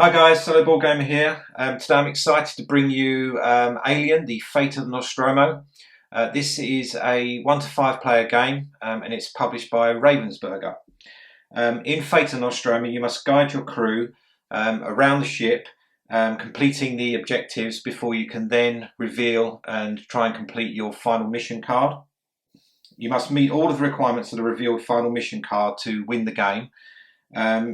Hi guys, Solo Ball Gamer here. Today I'm excited to bring you Alien, the Fate of Nostromo. This is a 1 to 5 player game and it's published by Ravensburger. In Fate of Nostromo you must guide your crew around the ship, completing the objectives before you can then reveal and try and complete your final mission card. You must meet all of the requirements of the revealed final mission card to win the game.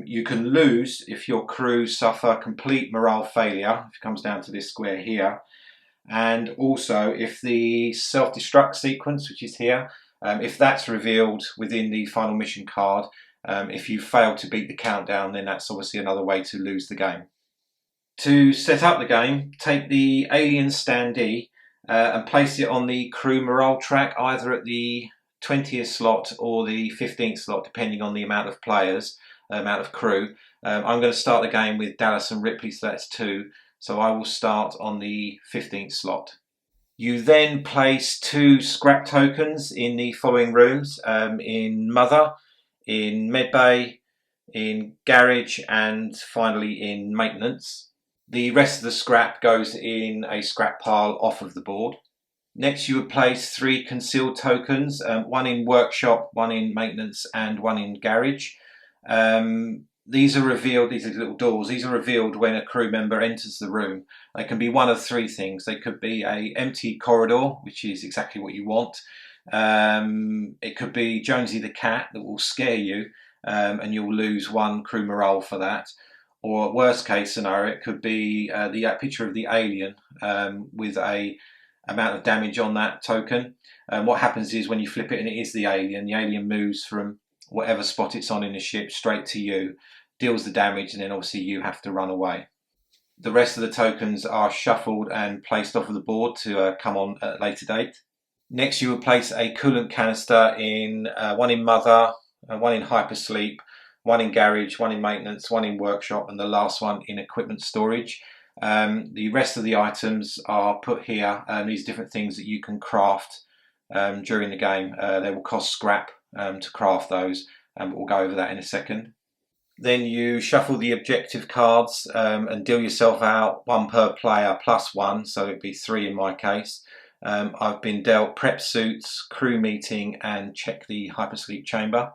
You can lose if your crew suffer complete morale failure, if it comes down to this square here, and also if the self-destruct sequence, which is here, if that's revealed within the final mission card, if you fail to beat the countdown, then that's obviously another way to lose the game. To set up the game, take the Alien standee and place it on the crew morale track, either at the 20th slot or the 15th slot, depending on the amount of players. Amount of crew. I'm going to start the game with Dallas and Ripley, so that's 2. So I will start on the 15th slot. You then place 2 scrap tokens in the following rooms, in Mother, in Medbay, in Garage, and finally in Maintenance. The rest of the scrap goes in a scrap pile off of the board. Next you would place 3 concealed tokens, 1 in Workshop, 1 in Maintenance, and 1 in Garage. These are revealed, these are little doors, these are revealed when a crew member enters the room. They can be one of 3 things. They could be an empty corridor, which is exactly what you want. It could be Jonesy the cat that will scare you and you'll lose 1 crew morale for that. Or worst case scenario, it could be the picture of the alien with a amount of damage on that token. What happens is when you flip it and it is the alien moves from whatever spot it's on in the ship straight to you, deals the damage, and then obviously you have to run away. The rest of the tokens are shuffled and placed off of the board to come on at a later date. Next you will place a coolant canister in 1 in Mother, 1 in Hypersleep, 1 in Garage, 1 in Maintenance, 1 in Workshop, and the last one in Equipment Storage. The rest of the items are put here. These different things that you can craft during the game. They will cost scrap to craft those, and we'll go over that in a second. Then you shuffle the objective cards and deal yourself out 1 per player plus 1, so it'd be 3 in my case. I've been dealt prep suits, crew meeting, and check the hypersleep chamber.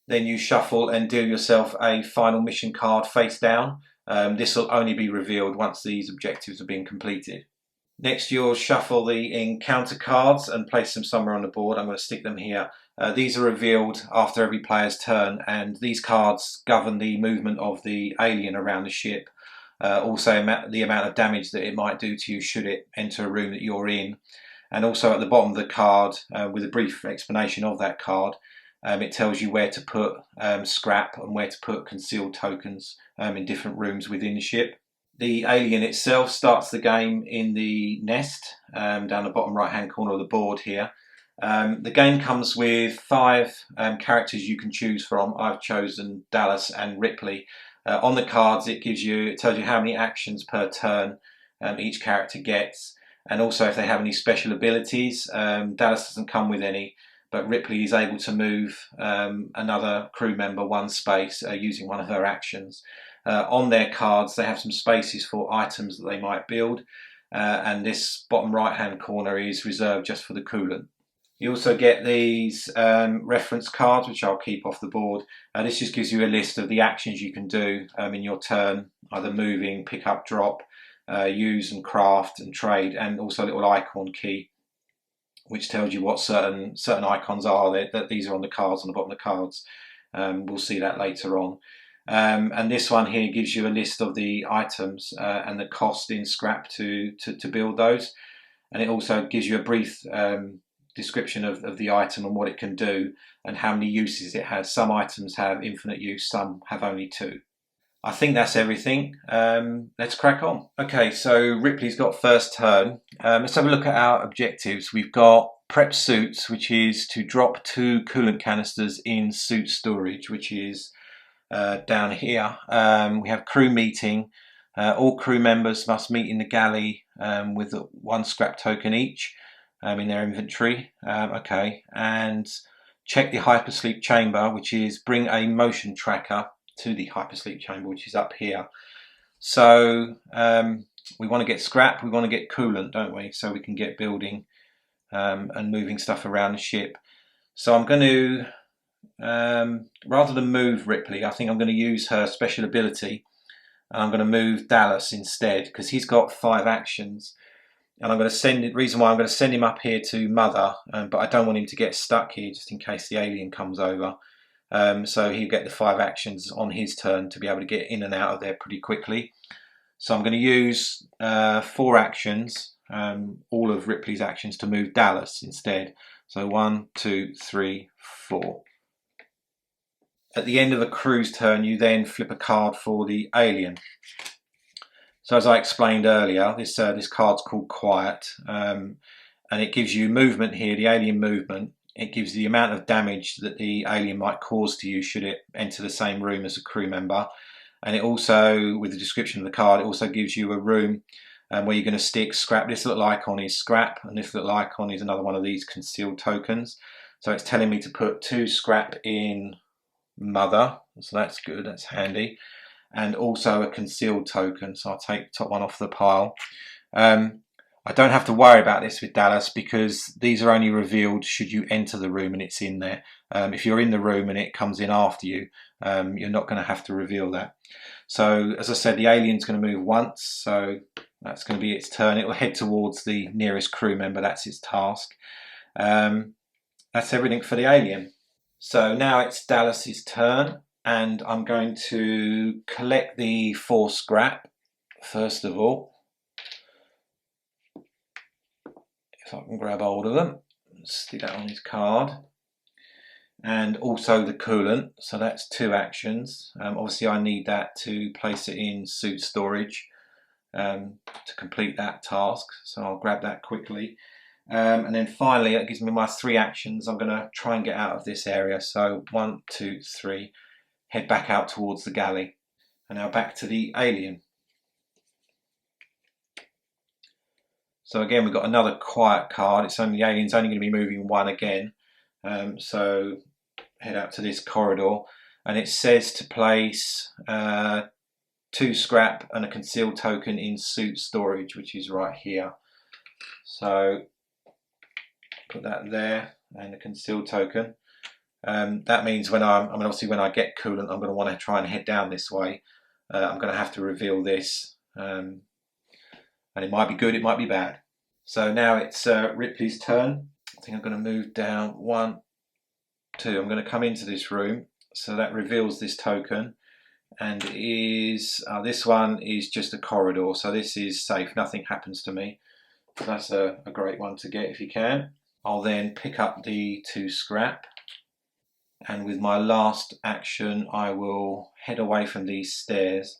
Then you shuffle and deal yourself a final mission card face down. This will only be revealed once these objectives have been completed. Next you'll shuffle the encounter cards and place them somewhere on the board. I'm going to stick them here. These are revealed after every player's turn, and these cards govern the movement of the alien around the ship. Also the amount of damage that it might do to you should it enter a room that you're in. And also at the bottom of the card, with a brief explanation of that card, it tells you where to put scrap and where to put concealed tokens in different rooms within the ship. The alien itself starts the game in the nest down the bottom right hand corner of the board here. The game comes with 5 characters you can choose from. I've chosen Dallas and Ripley. On the cards it tells you how many actions per turn each character gets, and also if they have any special abilities. Dallas doesn't come with any, but Ripley is able to move another crew member 1 space using one of her actions. On their cards they have some spaces for items that they might build, and this bottom right hand corner is reserved just for the coolant. You also get these reference cards, which I'll keep off the board. This just gives you a list of the actions you can do in your turn, either moving, pick up, drop, use and craft and trade, and also a little icon key which tells you what certain icons are. That these are on the cards, on the bottom of the cards. We'll see that later on. And this one here gives you a list of the items and the cost in scrap to build those, and it also gives you a brief description of the item and what it can do and how many uses it has. Some items have infinite use, some have only 2. I think that's everything. Let's crack on. Okay, so Ripley's got first turn. Let's have a look at our objectives. We've got prep suits, which is to drop 2 coolant canisters in suit storage, which is down here. We have crew meeting. All crew members must meet in the galley with 1 scrap token each in their inventory. Okay, and check the hypersleep chamber, which is bring a motion tracker to the hypersleep chamber, which is up here. So we want to get scrap, we want to get coolant, don't we? So we can get building and moving stuff around the ship. So I'm going to, rather than move Ripley, I think I'm going to use her special ability, and I'm going to move Dallas instead, because he's got 5 actions. And I'm going to send it. Reason why I'm going to send him up here to Mother, but I don't want him to get stuck here, just in case the alien comes over. So he'll get the 5 actions on his turn to be able to get in and out of there pretty quickly. So I'm going to use 4 actions, all of Ripley's actions, to move Dallas instead. So 1, 2, 3, 4. At the end of a crew's turn, you then flip a card for the alien. So as I explained earlier, this card's called Quiet, and it gives you movement here, the alien movement. It gives the amount of damage that the alien might cause to you should it enter the same room as a crew member. And it also, with the description of the card, it also gives you a room where you're going to stick scrap. This little icon is scrap, and this little icon is another one of these concealed tokens. So it's telling me to put 2 scrap in Mother, so that's good, that's handy. And also a concealed token, so I'll take the top one off the pile. I don't have to worry about this with Dallas, because these are only revealed should you enter the room and it's in there. If you're in the room and it comes in after you, you're not going to have to reveal that. So as I said, the alien's going to move once, so that's going to be its turn. It will head towards the nearest crew member, that's its task. That's everything for the alien. So now it's Dallas's turn, and I'm going to collect the 4 scrap first of all. If I can grab hold of them, stick that on his card. And also the coolant, so that's 2 actions. Obviously I need that to place it in suit storage to complete that task, so I'll grab that quickly. And then finally it gives me my 3 actions. I'm going to try and get out of this area, so 1, 2, 3, head back out towards the galley. And now back to the alien. So again, we've got another Quiet card. It's only, the alien's only going to be moving 1 again. So head out to this corridor, and it says to place 2 scrap and a concealed token in suit storage, which is right here. So put that there, and a concealed token. That means when obviously when I get coolant, I'm going to want to try and head down this way. I'm going to have to reveal this, and it might be good, it might be bad. So now it's Ripley's turn. I think I'm going to move down 1, 2. I'm going to come into this room, so that reveals this token, and it is this one is just a corridor, so this is safe, nothing happens to me. So that's a great one to get if you can. I'll then pick up the 2 scrap, and with my last action I will head away from these stairs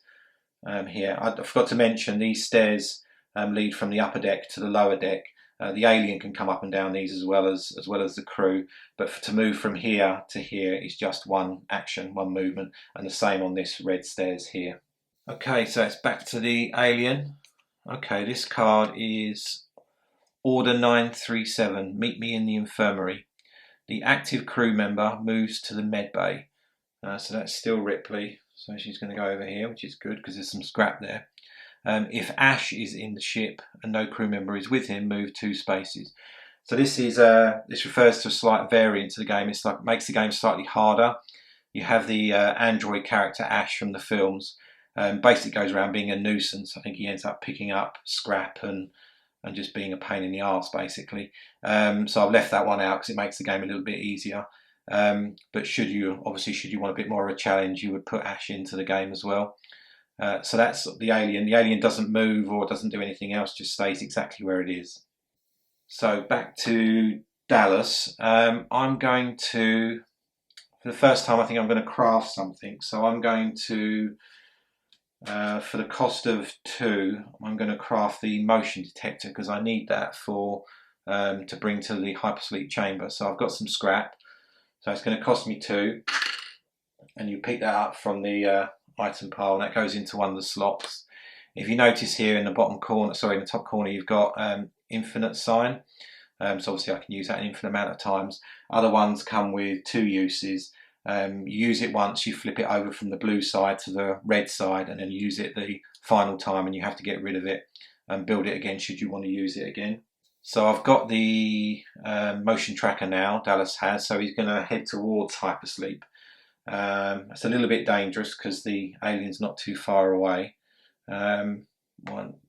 here. I forgot to mention these stairs lead from the upper deck to the lower deck. The alien can come up and down these as well as the crew, but to move from here to here is just 1 action, 1 movement, and the same on this red stairs here. Okay, so it's back to the alien. Okay, this card is Order 937, meet me in the infirmary. The active crew member moves to the med bay. So that's still Ripley, so she's going to go over here, which is good because there's some scrap there. If Ash is in the ship and no crew member is with him, move 2 spaces. So this refers to a slight variant to the game. It's like makes the game slightly harder. You have the android character Ash from the films. Basically goes around being a nuisance. I think he ends up picking up scrap and just being a pain in the arse, basically. So I've left that one out because it makes the game a little bit easier. But should you want a bit more of a challenge, you would put Ash into the game as well. So that's the alien. The alien doesn't move or doesn't do anything else, just stays exactly where it is. So back to Dallas. I'm going to, for the first time, I think I'm going to craft something. So I'm going to, for the cost of 2, I'm going to craft the motion detector because I need that for to bring to the hypersleep chamber. So I've got some scrap. So it's going to cost me 2, and you pick that up from the item pile, and that goes into one of the slots. If you notice here in the bottom corner, in the top corner, you've got infinite sign. So obviously I can use that an infinite amount of times. Other ones come with 2 uses. You use it once, you flip it over from the blue side to the red side, and then you use it the final time, and you have to get rid of it and build it again should you want to use it again. So I've got the motion tracker now, Dallas has, so he's going to head towards hypersleep. It's a little bit dangerous because the alien's not too far away. 1,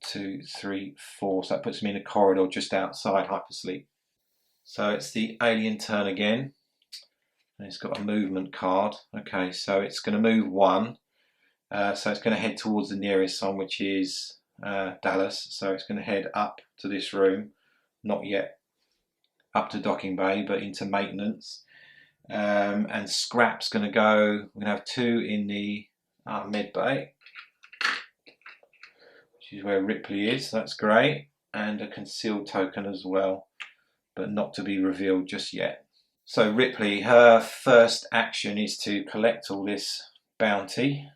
2, 3, 4, so that puts me in a corridor just outside hypersleep. So it's the alien turn again. And it's got a movement card. Okay, so it's going to move 1. So it's going to head towards the nearest one, which is Dallas. So it's going to head up to this room. Not yet up to docking bay, but into maintenance. And Scrap's going to go, we're going to have 2 in the med bay, which is where Ripley is. That's great. And a concealed token as well, but not to be revealed just yet. So Ripley, her first action is to collect all this bounty.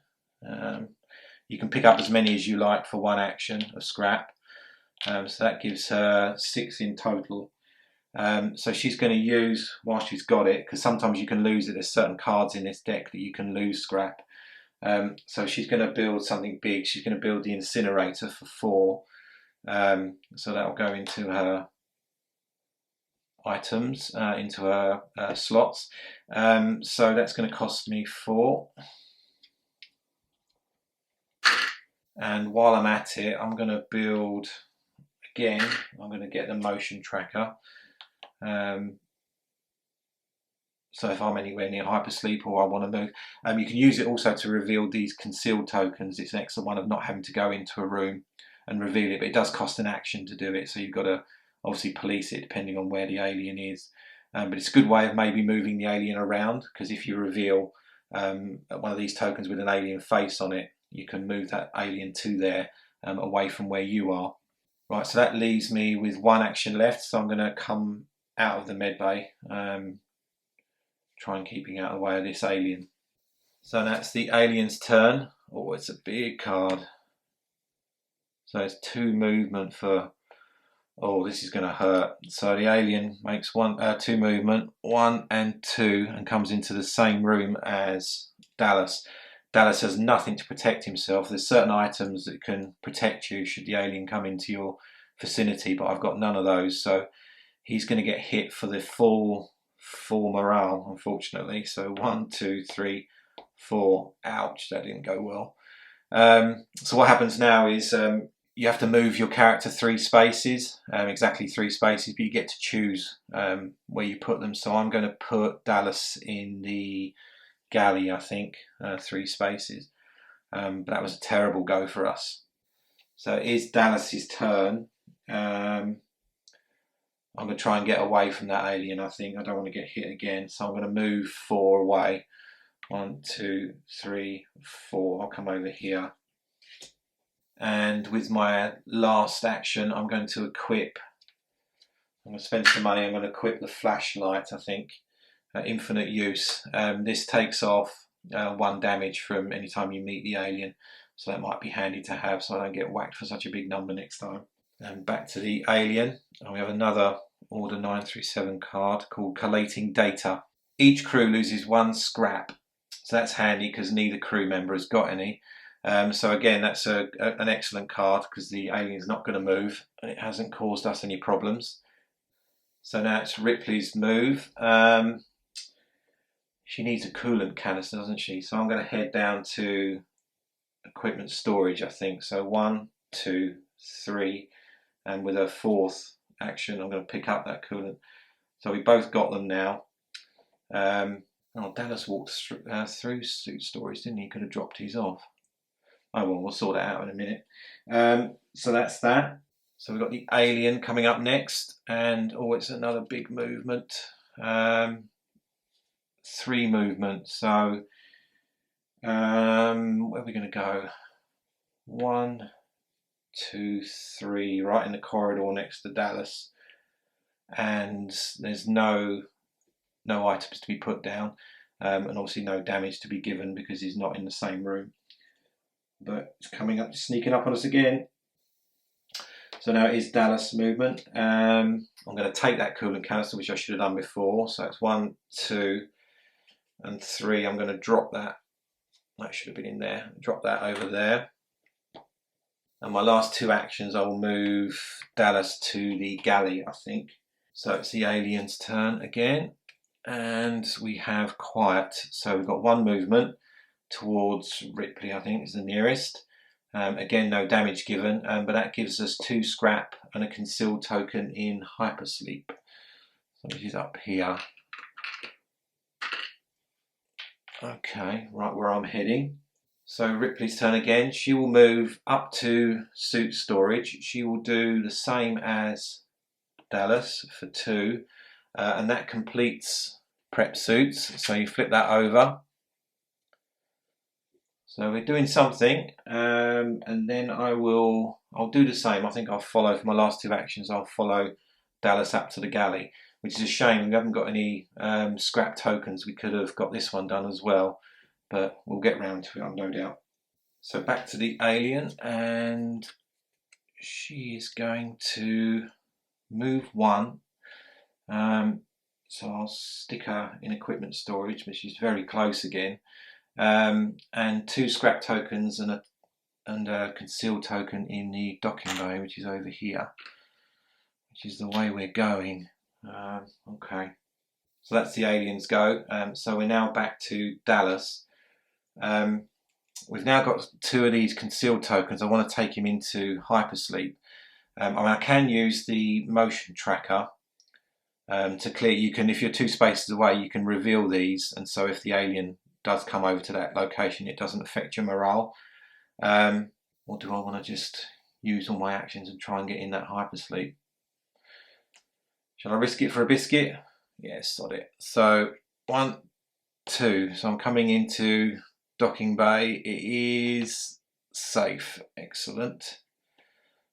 You can pick up as many as you like for 1 action of Scrap. So that gives her 6 in total. So she's going to use, while she's got it, because sometimes you can lose it, there's certain cards in this deck that you can lose Scrap. So she's going to build something big. She's going to build the incinerator for 4. So that'll go into her items, into her slots. So that's going to cost me 4. And while I'm at it, I'm going to build again. I'm going to get the motion tracker. So if I'm anywhere near hypersleep or I want to move, you can use it also to reveal these concealed tokens. It's an excellent one of not having to go into a room and reveal it, but it does cost an action to do it. So you've got to obviously police it depending on where the alien is. But it's a good way of maybe moving the alien around, because if you reveal one of these tokens with an alien face on it, you can move that alien to there, away from where you are. Right, so that leaves me with 1 action left. So I'm going to come out of the med bay, try and keeping out of the way of this alien. So that's the alien's turn. Oh, it's a big card. So it's 2 movement for, oh, this is going to hurt. So the alien makes 2 movement, 1 and 2, and comes into the same room as Dallas. Dallas has nothing to protect himself. There's certain items that can protect you should the alien come into your vicinity, but I've got none of those. So he's going to get hit for the full morale, unfortunately. So 1, 2, 3, 4. Ouch, that didn't go well. So what happens now is you have to move your character 3 spaces, exactly 3 spaces, but you get to choose where you put them. So I'm going to put Dallas in the galley, I think, 3 spaces. But that was a terrible go for us. So it is Dallas's turn. I'm going to try and get away from that alien, I think. I don't want to get hit again. So I'm going to move 4 away. 1, 2, 3, 4. I'll come over here. And with my last action, I'm going to equip. I'm going to spend some money. I'm going to equip the flashlight, I think. Infinite use. This takes off 1 damage from any time you meet the alien. So that might be handy to have so I don't get whacked for such a big number next time. And back to the alien. And we have another Order 937 card called Collating Data. Each crew loses 1 scrap. So that's handy because neither crew member has got any. So again, that's an excellent card because the alien's not going to move and it hasn't caused us any problems. So now it's Ripley's move. She needs a coolant canister, doesn't she? So I'm going to head down to equipment storage, I think. So 1, 2, 3, and with a 4th action, I'm going to pick up that coolant. So we both got them now. Oh, Dallas walked through suit storage, didn't he? Could have dropped his off. Oh well, we'll sort it out in a minute. So that's that. So we've got the alien coming up next, and oh, it's another big movement. 3 movements. So where are we going to go? 1, 2, 3, right in the corridor next to Dallas, and there's no items to be put down, and obviously no damage to be given because he's not in the same room. But it's coming up, sneaking up on us again. So now it is Dallas movement. I'm going to take that coolant canister, which I should have done before. So it's 1, 2, and 3. I'm going to drop that. That should have been in there. Drop that over there. And my last 2 actions, I will move Dallas to the galley, I think. So it's the alien's turn again. And we have quiet. So we've got 1 movement towards Ripley, I think is the nearest. Again, no damage given, but that gives us 2 scrap and a concealed token in hypersleep. So this is up here. Okay, right where I'm heading. So Ripley's turn again. She will move up to suit storage. She will do the same as Dallas for 2, and that completes prep suits. So you flip that over. So we're doing something, and then I'll do the same. I think I'll follow, for my last 2 actions, I'll follow Dallas up to the galley, which is a shame. We haven't got any scrap tokens. We could have got this one done as well, but we'll get round to it, I've no doubt. So back to the alien, and she is going to move 1. So I'll stick her in equipment storage, but she's very close again. And 2 scrap tokens and a concealed token in the docking bay, which is over here, which is the way we're going. Okay, so that's the aliens go. So we're now back to Dallas. We've now got 2 of these concealed tokens. I want to take him into hypersleep. I mean, I can use the motion tracker to clear. You can, if you're 2 spaces away, you can reveal these, and so if the alien does come over to that location, it doesn't affect your morale. Or do I want to just use all my actions and try and get in that hypersleep? Shall I risk it for a biscuit? Yes, sod it. So 1, 2. So I'm coming into docking bay. It is safe. Excellent.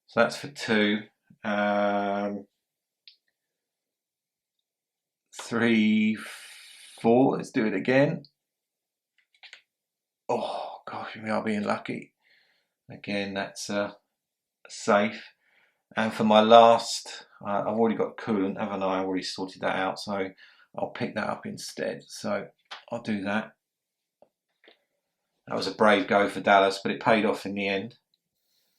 So that's for 2. 3, 4. Let's do it again. Oh gosh, we are being lucky. Again, that's safe. And for my last, I've already got coolant, haven't I? I've already sorted that out, so I'll pick that up instead. So I'll do that. That was a brave go for Dallas, but it paid off in the end.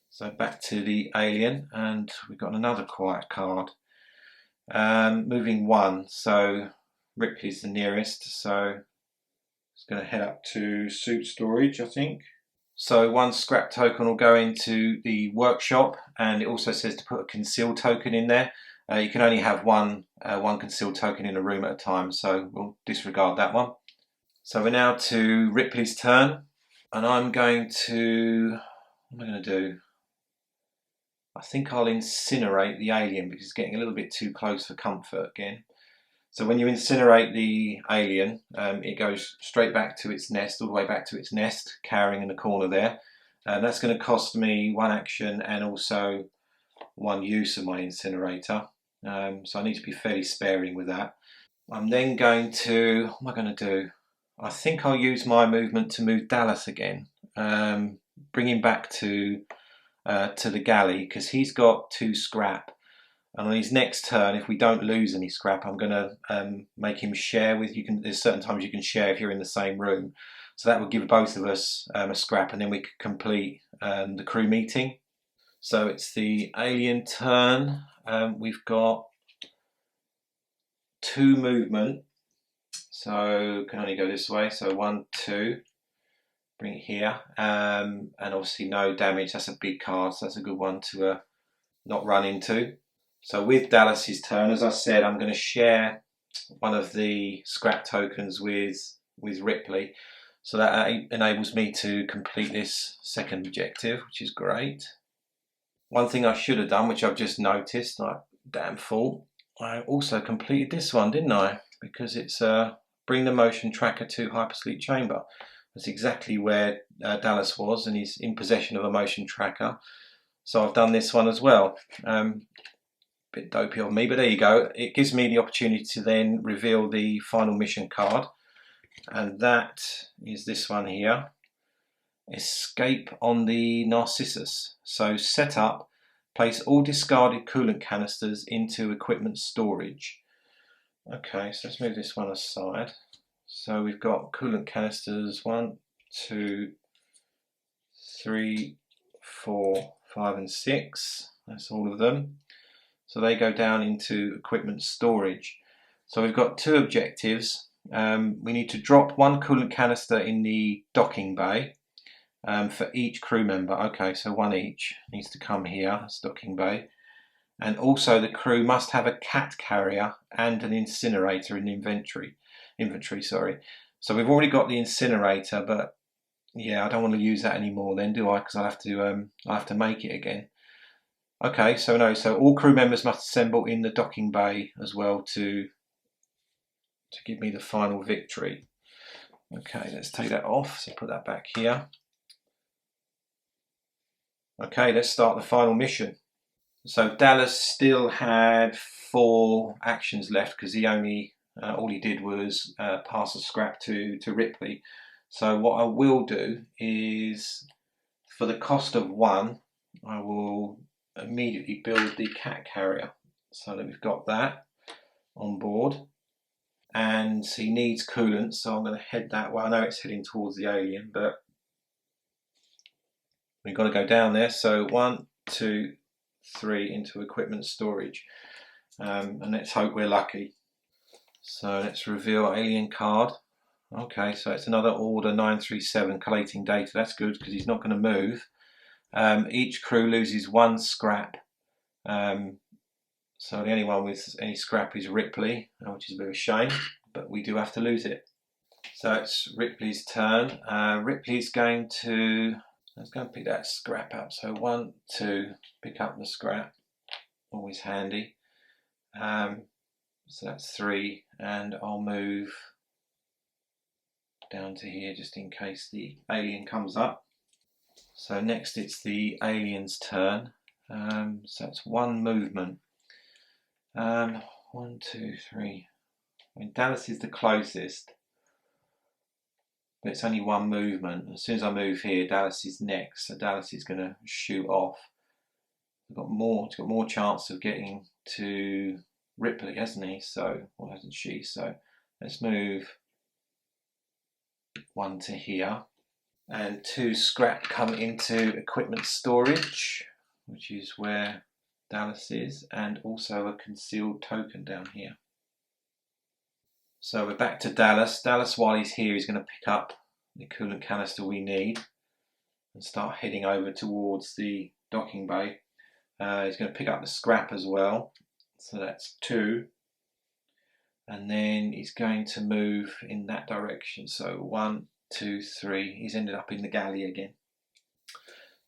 So back to the alien, and we've got another quiet card. Moving 1, so Ripley's the nearest, so it's going to head up to suit storage, I think. So 1 scrap token will go into the workshop, and it also says to put a concealed token in there. You can only have one concealed token in a room at a time, so we'll disregard that one. So we're now to Ripley's turn, and I'm going to, what am I going to do? I think I'll incinerate the alien because it's getting a little bit too close for comfort again. So when you incinerate the alien, it goes straight back to its nest, all the way back to its nest, cowering in the corner there. And that's going to cost me 1 action and also 1 use of my incinerator. So I need to be fairly sparing with that. I'm then going to, what am I going to do? I think I'll use my movement to move Dallas again, bring him back to the galley because he's got 2 scrap. And on his next turn, if we don't lose any scrap, I'm going to make him share with you. There's certain times you can share if you're in the same room. So that will give both of us a scrap, and then we can complete the crew meeting. So it's the alien turn. We've got 2 movement. So can only go this way. So 1, 2. Bring it here. And obviously no damage. That's a big card, so that's a good one to not run into. So with Dallas's turn, as I said, I'm going to share 1 of the scrap tokens with Ripley. So that enables me to complete this second objective, which is great. One thing I should have done, which I've just noticed, like damn fool, I also completed this one, didn't I? Because it's bring the motion tracker to hypersleep chamber. That's exactly where Dallas was, and he's in possession of a motion tracker. So I've done this one as well. Bit dopey of me, but there you go. It gives me the opportunity to then reveal the final mission card, and that is this one here. Escape on the Narcissus. So set up, place all discarded coolant canisters into equipment storage. Okay, so let's move this one aside. So we've got coolant canisters 1, 2, 3, 4, 5 and 6. That's all of them. So they go down into equipment storage. So we've got two objectives. We need to drop one coolant canister in the docking bay for each crew member. Okay, so one each needs to come here, that's docking bay. And also the crew must have a cat carrier and an incinerator in inventory. Sorry. So we've already got the incinerator, but yeah, I don't want to use that anymore then, do I? Because I'll have to make it again. Okay, so no, so all crew members must assemble in the docking bay as well to give me the final victory. Okay, let's take that off. So put that back here. Okay, let's start the final mission. So Dallas still had 4 actions left because he only all he did was pass a scrap to Ripley. So what I will do is, for the cost of 1, I will immediately build the cat carrier so that we've got that on board. And he needs coolant, so I'm going to head that way. I know it's heading towards the alien, but we've got to go down there. So 1, 2, 3 into equipment storage, and let's hope we're lucky. So let's reveal alien card. Okay, so it's another order 937 collating data. That's good because he's not going to move. Each crew loses 1 scrap. So the only one with any scrap is Ripley, which is a bit of a shame, but we do have to lose it. So it's Ripley's turn. Ripley's going to, let's go and pick that scrap up. So 1, 2, pick up the scrap, always handy. So that's 3, and I'll move down to here just in case the alien comes up. So next it's the alien's turn. So it's 1 movement. 1, 2, 3. I mean, Dallas is the closest, but it's only 1 movement. As soon as I move here, Dallas is next, so Dallas is going to shoot off. It's got more chance of getting to Ripley, hasn't he? So, or hasn't she? So let's move 1 to here, and 2 scrap come into equipment storage, which is where Dallas is, and also a concealed token down here. So we're back to Dallas. Dallas, while he's here, is going to pick up the coolant canister we need and start heading over towards the docking bay. He's going to pick up the scrap as well. So that's 2. And then he's going to move in that direction. So 1, 2, 3. He's ended up in the galley again.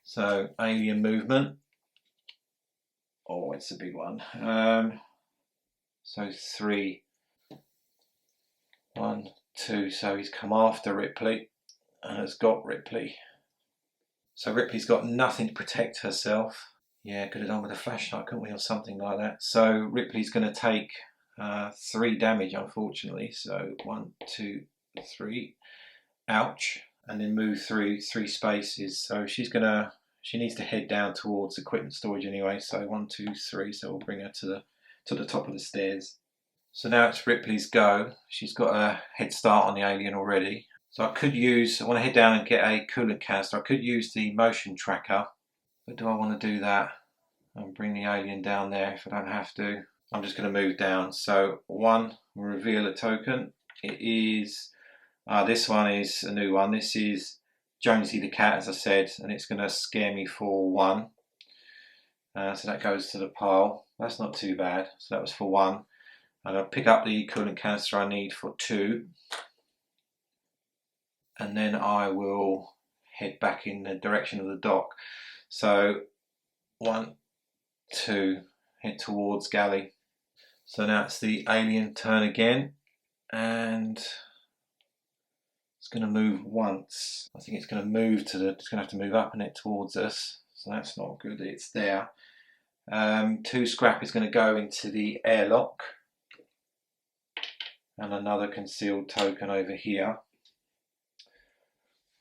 So alien movement. Oh, it's a big one. So 3. 1, 2. So he's come after Ripley and has got Ripley. So Ripley's got nothing to protect herself. Yeah, could have done with a flashlight, couldn't we, or something like that. So Ripley's going to take 3 damage, unfortunately. So 1, 2, 3. Ouch. And then move through 3 spaces. So she needs to head down towards equipment storage anyway. So 1, 2, 3. So we'll bring her to the top of the stairs. So now it's Ripley's go. She's got a head start on the alien already. So I want to head down and get a coolant canister. I could use the motion tracker, but do I want to do that and bring the alien down there if I don't have to? I'm just going to move down. So 1, reveal a token. It is, this one is a new one. This is Jonesy the cat, as I said, and it's going to scare me for 1. So that goes to the pile. That's not too bad. So that was for 1. I'm going to pick up the coolant canister I need for 2. And then I will head back in the direction of the dock. So 1, 2, head towards galley. So now it's the alien turn again, and it's going to move once. I think it's going to move it's going to have to move up and it towards us. So that's not good. It's there. 2 scrap is going to go into the airlock, and another concealed token over here.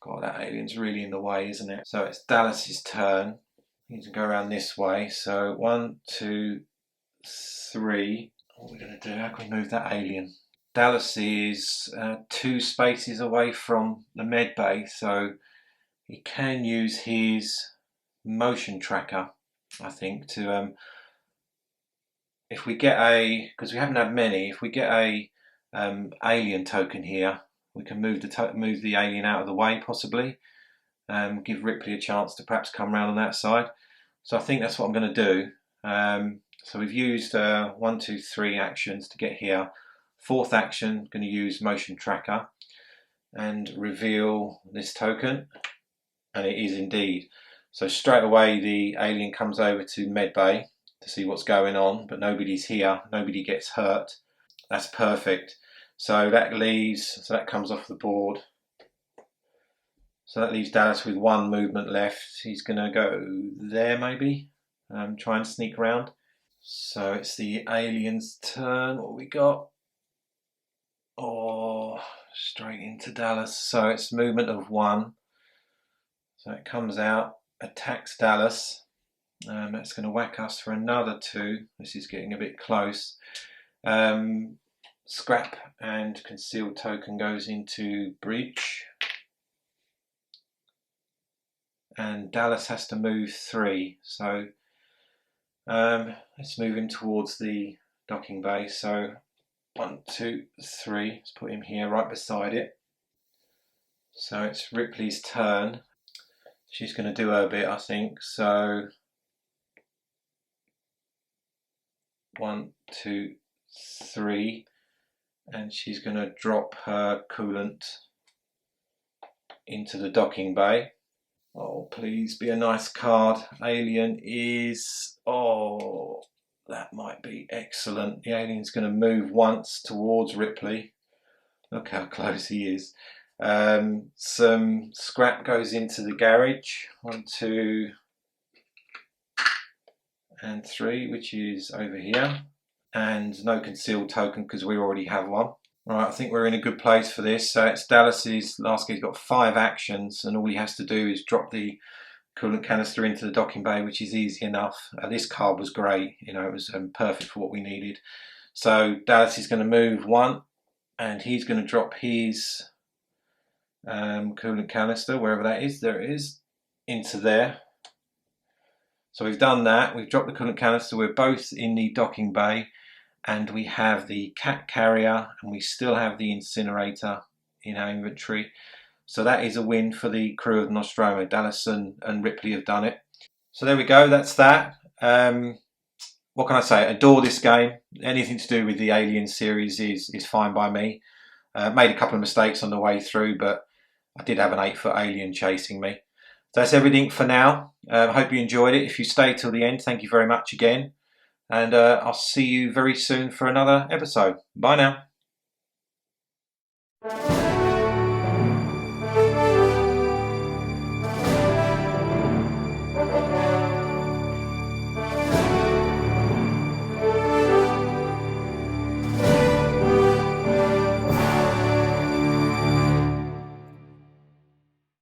God, that alien's really in the way, isn't it? So it's Dallas's turn. He needs to go around this way. So 1, 2, 3. What are we going to do? How can we move that alien? Dallas is 2 spaces away from the med bay, so he can use his motion tracker, I think, to if we get a, because we haven't had many, if we get a alien token here, we can move the alien out of the way possibly, give Ripley a chance to perhaps come around on that side. So I think that's what I'm going to do. So we've used 1, 2, 3 actions to get here. 4th action, going to use motion tracker and reveal this token, and it is indeed. So straight away the alien comes over to medbay to see what's going on, but nobody's here, nobody gets hurt. That's perfect. So that comes off the board. So that leaves Dallas with 1 movement left. He's going to go there maybe, try and sneak around. So it's the alien's turn. What we got? Oh, straight into Dallas. So it's movement of 1. So it comes out, attacks Dallas. That's going to whack us for another 2. This is getting a bit close. Scrap and concealed token goes into bridge. And Dallas has to move 3. So let's move him towards the docking bay. So 1, 2, 3. Let's put him here right beside it. So it's Ripley's turn. She's going to do her bit, I think. So 1, 2, 3. And she's going to drop her coolant into the docking bay. Oh, please be a nice card. Alien is... Oh, that might be excellent. The alien's going to move once towards Ripley. Look how close he is. Some scrap goes into the garage. 1, 2, and 3, which is over here. And no concealed token because we already have 1. Right, I think we're in a good place for this. So it's Dallas's last game. He's got 5 actions, and all he has to do is drop the coolant canister into the docking bay, which is easy enough. This card was great. You know, it was perfect for what we needed. So Dallas is going to move 1, and he's going to drop his coolant canister, wherever that is. There it is, into there. So we've done that. We've dropped the coolant canister. We're both in the docking bay. And we have the cat carrier, and we still have the incinerator in our inventory. So that is a win for the crew of Nostromo. Dallas and Ripley have done it. So there we go, that's that. What can I say? Adore this game. Anything to do with the Alien series is fine by me. Made a couple of mistakes on the way through, but I did have an 8-foot alien chasing me. So that's everything for now. Hope you enjoyed it. If you stayed till the end, thank you very much again. And I'll see you very soon for another episode. Bye now.